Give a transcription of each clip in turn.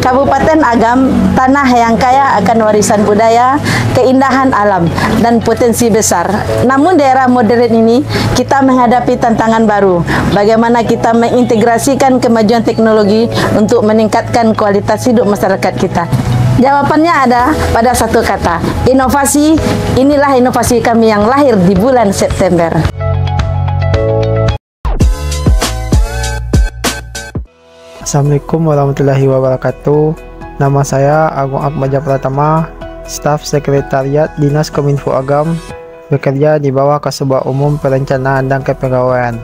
Kabupaten Agam, tanah yang kaya akan warisan budaya, keindahan alam, dan potensi besar. Namun di era modern ini, kita menghadapi tantangan baru. Bagaimana kita mengintegrasikan kemajuan teknologi untuk meningkatkan kualitas hidup masyarakat kita? Jawabannya ada pada satu kata, inovasi. Inilah inovasi kami yang lahir di bulan September. Assalamualaikum warahmatullahi wabarakatuh. Nama saya Agung Akmaja Pratama, staf sekretariat Dinas Kominfo Agam, bekerja di bawah Kasubag Umum Perencanaan dan Kepegawaian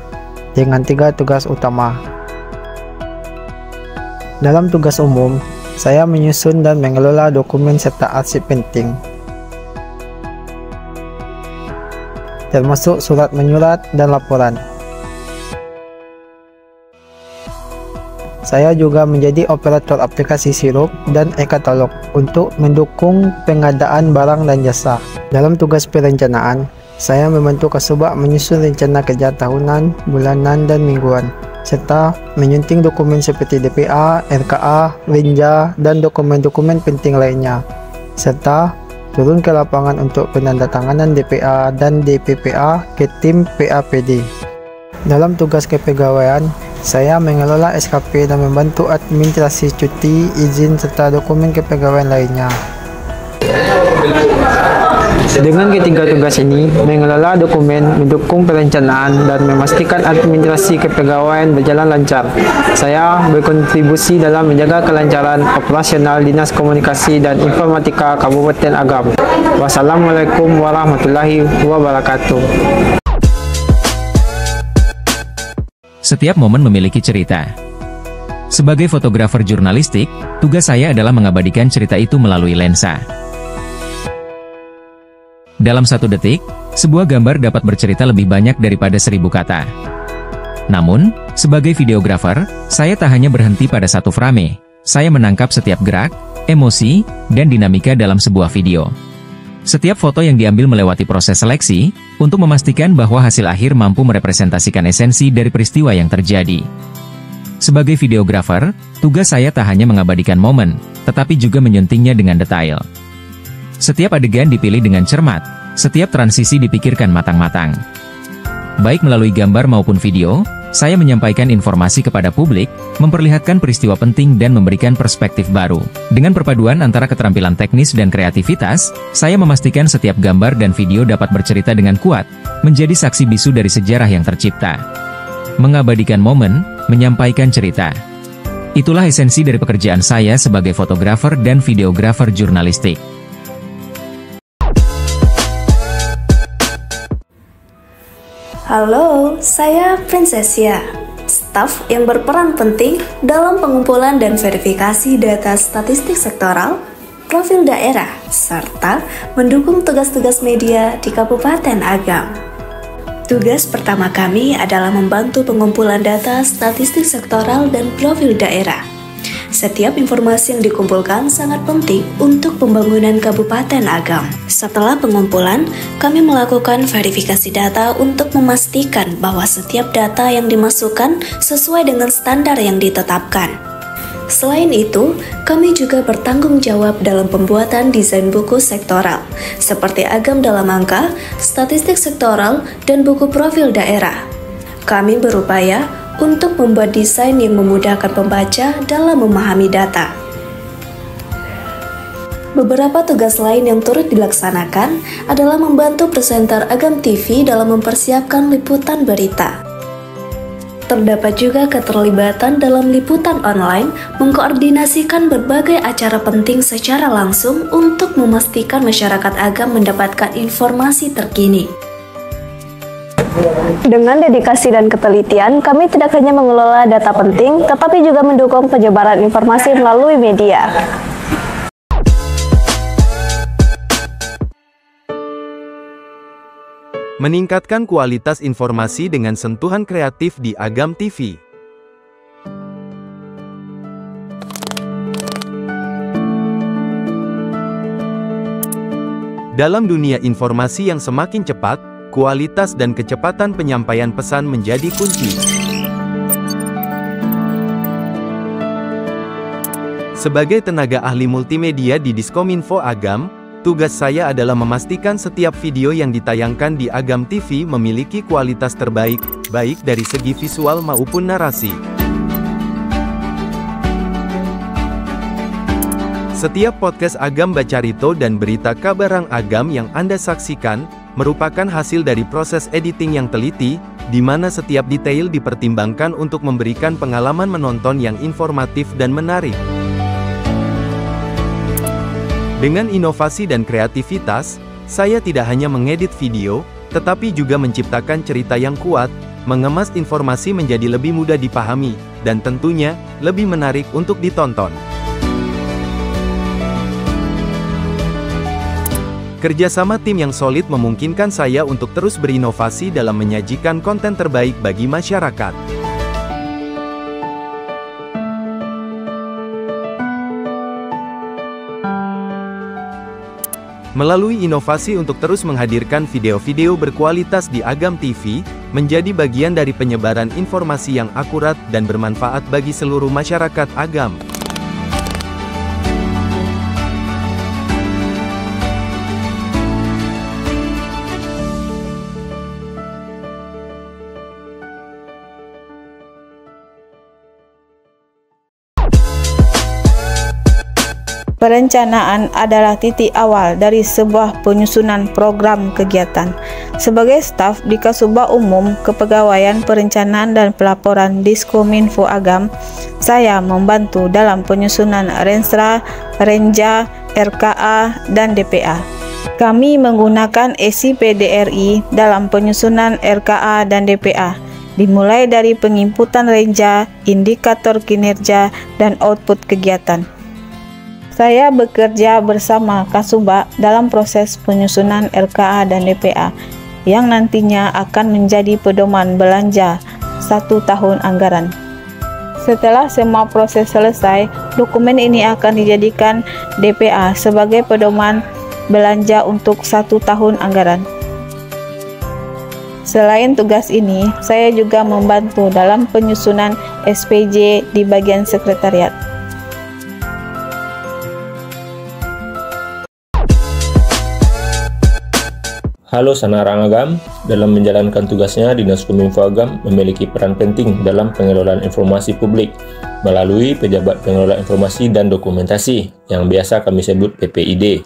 dengan 3 tugas utama. Dalam tugas umum, saya menyusun dan mengelola dokumen serta arsip penting, termasuk surat menyurat dan laporan. Saya juga menjadi operator aplikasi sirup dan e-katalog untuk mendukung pengadaan barang dan jasa. Dalam tugas perencanaan, saya membantu Kasubag menyusun rencana kerja tahunan, bulanan, dan mingguan, serta menyunting dokumen seperti DPA, RKA, Rinja, dan dokumen-dokumen penting lainnya, serta turun ke lapangan untuk penandatanganan DPA dan DPPA ke tim PAPD. Dalam tugas kepegawaian, saya mengelola SKP dan membantu administrasi cuti, izin, serta dokumen kepegawaian lainnya. Dengan ketiga tugas ini, mengelola dokumen, mendukung perencanaan, dan memastikan administrasi kepegawaian berjalan lancar, saya berkontribusi dalam menjaga kelancaran operasional Dinas Komunikasi dan Informatika Kabupaten Agam. Wassalamualaikum warahmatullahi wabarakatuh. Setiap momen memiliki cerita. Sebagai fotografer jurnalistik, tugas saya adalah mengabadikan cerita itu melalui lensa. Dalam 1 detik, sebuah gambar dapat bercerita lebih banyak daripada 1000 kata. Namun, sebagai videografer, saya tak hanya berhenti pada 1 frame. Saya menangkap setiap gerak, emosi, dan dinamika dalam sebuah video. Setiap foto yang diambil melewati proses seleksi, untuk memastikan bahwa hasil akhir mampu merepresentasikan esensi dari peristiwa yang terjadi. Sebagai videografer, tugas saya tak hanya mengabadikan momen, tetapi juga menyuntingnya dengan detail. Setiap adegan dipilih dengan cermat, setiap transisi dipikirkan matang-matang. Baik melalui gambar maupun video, saya menyampaikan informasi kepada publik, memperlihatkan peristiwa penting dan memberikan perspektif baru. Dengan perpaduan antara keterampilan teknis dan kreativitas, saya memastikan setiap gambar dan video dapat bercerita dengan kuat, menjadi saksi bisu dari sejarah yang tercipta. Mengabadikan momen, menyampaikan cerita. Itulah esensi dari pekerjaan saya sebagai fotografer dan videografer jurnalistik. Halo, saya Prinsesia, staf yang berperan penting dalam pengumpulan dan verifikasi data statistik sektoral, profil daerah, serta mendukung tugas-tugas media di Kabupaten Agam. Tugas pertama kami adalah membantu pengumpulan data statistik sektoral dan profil daerah. Setiap informasi yang dikumpulkan sangat penting untuk pembangunan Kabupaten Agam. Setelah pengumpulan, kami melakukan verifikasi data untuk memastikan bahwa setiap data yang dimasukkan sesuai dengan standar yang ditetapkan. Selain itu, kami juga bertanggung jawab dalam pembuatan desain buku sektoral, seperti Agam dalam angka, statistik sektoral, dan buku profil daerah. Kami berupaya untuk membuat desain yang memudahkan pembaca dalam memahami data. Beberapa tugas lain yang turut dilaksanakan adalah membantu presenter Agam TV dalam mempersiapkan liputan berita. Terdapat juga keterlibatan dalam liputan online, mengkoordinasikan berbagai acara penting secara langsung untuk memastikan masyarakat Agam mendapatkan informasi terkini. Dengan dedikasi dan ketelitian, kami tidak hanya mengelola data penting, tetapi juga mendukung penyebaran informasi melalui media. Meningkatkan kualitas informasi dengan sentuhan kreatif di Agam TV. Dalam dunia informasi yang semakin cepat, kualitas dan kecepatan penyampaian pesan menjadi kunci. Sebagai tenaga ahli multimedia di Diskominfo Agam, tugas saya adalah memastikan setiap video yang ditayangkan di Agam TV memiliki kualitas terbaik, baik dari segi visual maupun narasi. Setiap podcast Agam Bacarito dan berita Kabarang Agam yang Anda saksikan, merupakan hasil dari proses editing yang teliti, di mana setiap detail dipertimbangkan untuk memberikan pengalaman menonton yang informatif dan menarik. Dengan inovasi dan kreativitas, saya tidak hanya mengedit video, tetapi juga menciptakan cerita yang kuat, mengemas informasi menjadi lebih mudah dipahami, dan tentunya, lebih menarik untuk ditonton. Kerjasama tim yang solid memungkinkan saya untuk terus berinovasi dalam menyajikan konten terbaik bagi masyarakat. Melalui inovasi untuk terus menghadirkan video-video berkualitas di Agam TV, menjadi bagian dari penyebaran informasi yang akurat dan bermanfaat bagi seluruh masyarakat Agam. Perencanaan adalah titik awal dari sebuah penyusunan program kegiatan. Sebagai staf di Kasubag Umum Kepegawaian Perencanaan dan Pelaporan Diskominfo Agam, saya membantu dalam penyusunan Renstra, Renja, RKA, dan DPA. Kami menggunakan SIP-DRI dalam penyusunan RKA dan DPA, dimulai dari penginputan Renja, indikator kinerja, dan output kegiatan. Saya bekerja bersama Kasubag dalam proses penyusunan RKA dan DPA yang nantinya akan menjadi pedoman belanja 1 tahun anggaran. Setelah semua proses selesai, dokumen ini akan dijadikan DPA sebagai pedoman belanja untuk 1 tahun anggaran. Selain tugas ini, saya juga membantu dalam penyusunan SPJ di bagian sekretariat. Halo Sanarang Agam, dalam menjalankan tugasnya, Dinas Kominfo Agam memiliki peran penting dalam pengelolaan informasi publik melalui Pejabat Pengelola Informasi dan Dokumentasi yang biasa kami sebut PPID.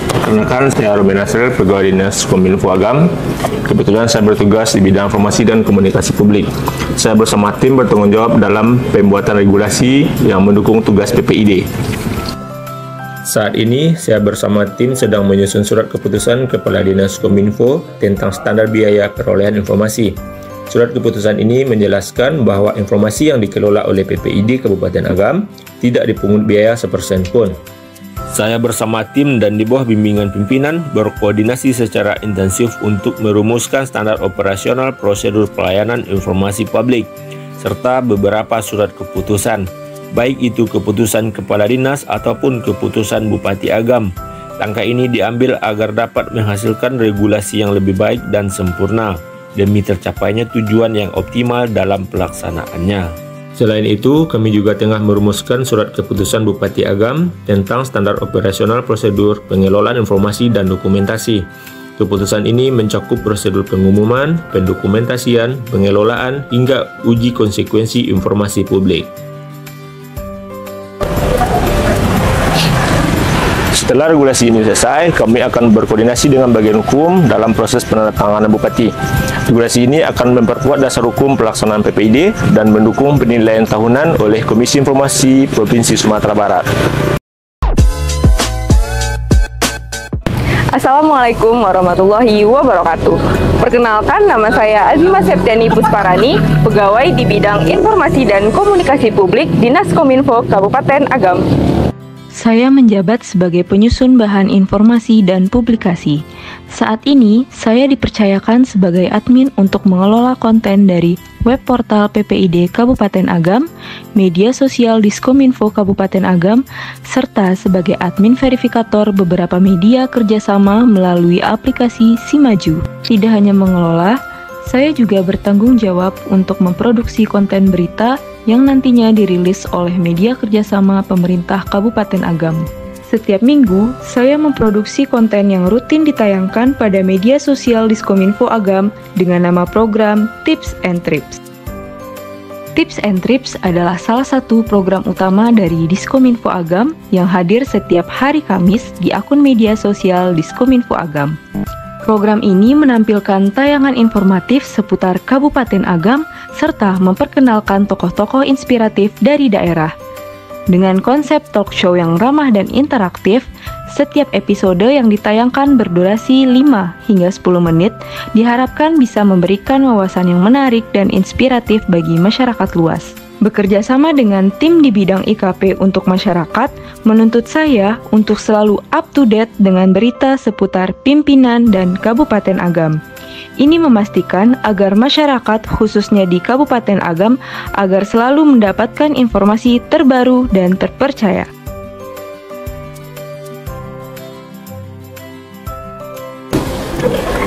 Perkenalkan, saya Ruben Nasril, Pegawai Dinas Kominfo Agam. Kebetulan saya bertugas di bidang informasi dan komunikasi publik. Saya bersama tim bertanggung jawab dalam pembuatan regulasi yang mendukung tugas PPID. Saat ini, saya bersama tim sedang menyusun surat keputusan Kepala Dinas Kominfo tentang standar biaya perolehan informasi. Surat keputusan ini menjelaskan bahwa informasi yang dikelola oleh PPID Kabupaten Agam tidak dipungut biaya sepersen pun. Saya bersama tim dan di bawah bimbingan pimpinan berkoordinasi secara intensif untuk merumuskan standar operasional prosedur pelayanan informasi publik, serta beberapa surat keputusan, baik itu keputusan Kepala Dinas ataupun keputusan Bupati Agam. Langkah ini diambil agar dapat menghasilkan regulasi yang lebih baik dan sempurna, demi tercapainya tujuan yang optimal dalam pelaksanaannya. Selain itu, kami juga tengah merumuskan surat keputusan Bupati Agam tentang standar operasional prosedur pengelolaan informasi dan dokumentasi. Keputusan ini mencakup prosedur pengumuman, pendokumentasian, pengelolaan, hingga uji konsekuensi informasi publik. Setelah regulasi ini selesai, kami akan berkoordinasi dengan bagian hukum dalam proses penandatanganan Bupati. Regulasi ini akan memperkuat dasar hukum pelaksanaan PPID dan mendukung penilaian tahunan oleh Komisi Informasi Provinsi Sumatera Barat. Assalamualaikum warahmatullahi wabarakatuh. Perkenalkan, nama saya Azimah Septiani Pusparani, pegawai di bidang informasi dan komunikasi publik Dinas Kominfo Kabupaten Agam. Saya menjabat sebagai penyusun bahan informasi dan publikasi. Saat ini, saya dipercayakan sebagai admin untuk mengelola konten dari web portal PPID Kabupaten Agam, media sosial Diskominfo Kabupaten Agam, serta sebagai admin verifikator beberapa media kerjasama melalui aplikasi SIMAJU. Tidak hanya mengelola, saya juga bertanggung jawab untuk memproduksi konten berita yang nantinya dirilis oleh media kerjasama pemerintah Kabupaten Agam. Setiap minggu, saya memproduksi konten yang rutin ditayangkan pada media sosial Diskominfo Agam dengan nama program Tips and Trips. Tips and Trips adalah salah satu program utama dari Diskominfo Agam yang hadir setiap hari Kamis di akun media sosial Diskominfo Agam. Program ini menampilkan tayangan informatif seputar Kabupaten Agam serta memperkenalkan tokoh-tokoh inspiratif dari daerah. Dengan konsep talk show yang ramah dan interaktif, setiap episode yang ditayangkan berdurasi 5 hingga 10 menit diharapkan bisa memberikan wawasan yang menarik dan inspiratif bagi masyarakat luas. Bekerja sama dengan tim di bidang IKP untuk masyarakat menuntut saya untuk selalu up to date dengan berita seputar pimpinan dan Kabupaten Agam. Ini memastikan agar masyarakat khususnya di Kabupaten Agam agar selalu mendapatkan informasi terbaru dan terpercaya.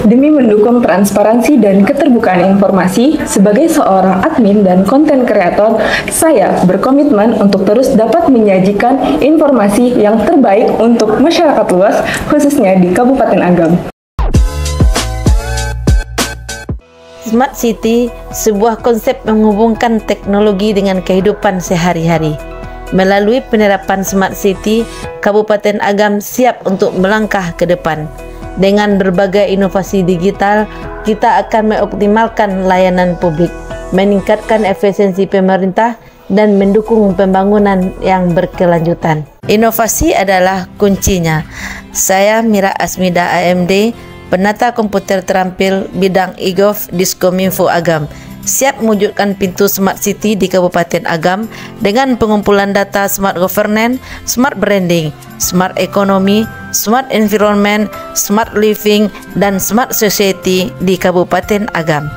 Demi mendukung transparansi dan keterbukaan informasi, sebagai seorang admin dan konten kreator, saya berkomitmen untuk terus dapat menyajikan informasi yang terbaik untuk masyarakat luas, khususnya di Kabupaten Agam. Smart City, sebuah konsep menghubungkan teknologi dengan kehidupan sehari-hari. Melalui penerapan Smart City, Kabupaten Agam siap untuk melangkah ke depan. Dengan berbagai inovasi digital, kita akan mengoptimalkan layanan publik, meningkatkan efisiensi pemerintah, dan mendukung pembangunan yang berkelanjutan. Inovasi adalah kuncinya. Saya Mira Asmida AMD, penata komputer terampil bidang e-gov Diskominfo Agam, siap mewujudkan pintu Smart City di Kabupaten Agam dengan pengumpulan data Smart Governance, Smart Branding, Smart Economy, Smart Environment, Smart Living, dan Smart Society di Kabupaten Agam.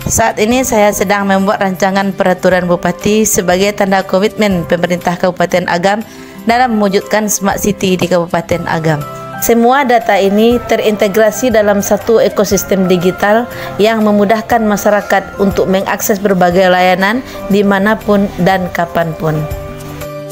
Saat ini saya sedang membuat rancangan peraturan Bupati sebagai tanda komitmen pemerintah Kabupaten Agam dalam mewujudkan Smart City di Kabupaten Agam. Semua data ini terintegrasi dalam satu ekosistem digital yang memudahkan masyarakat untuk mengakses berbagai layanan dimanapun dan kapanpun.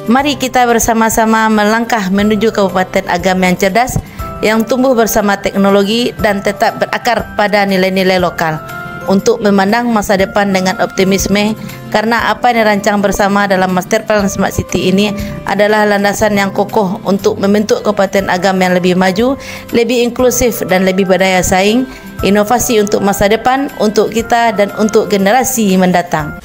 Mari kita bersama-sama melangkah menuju Kabupaten Agam yang cerdas, yang tumbuh bersama teknologi dan tetap berakar pada nilai-nilai lokal, untuk memandang masa depan dengan optimisme, karena apa yang dirancang bersama dalam Master Plan Smart City ini adalah landasan yang kokoh untuk membentuk Kabupaten Agam yang lebih maju, lebih inklusif dan lebih berdaya saing, inovasi untuk masa depan, untuk kita dan untuk generasi mendatang.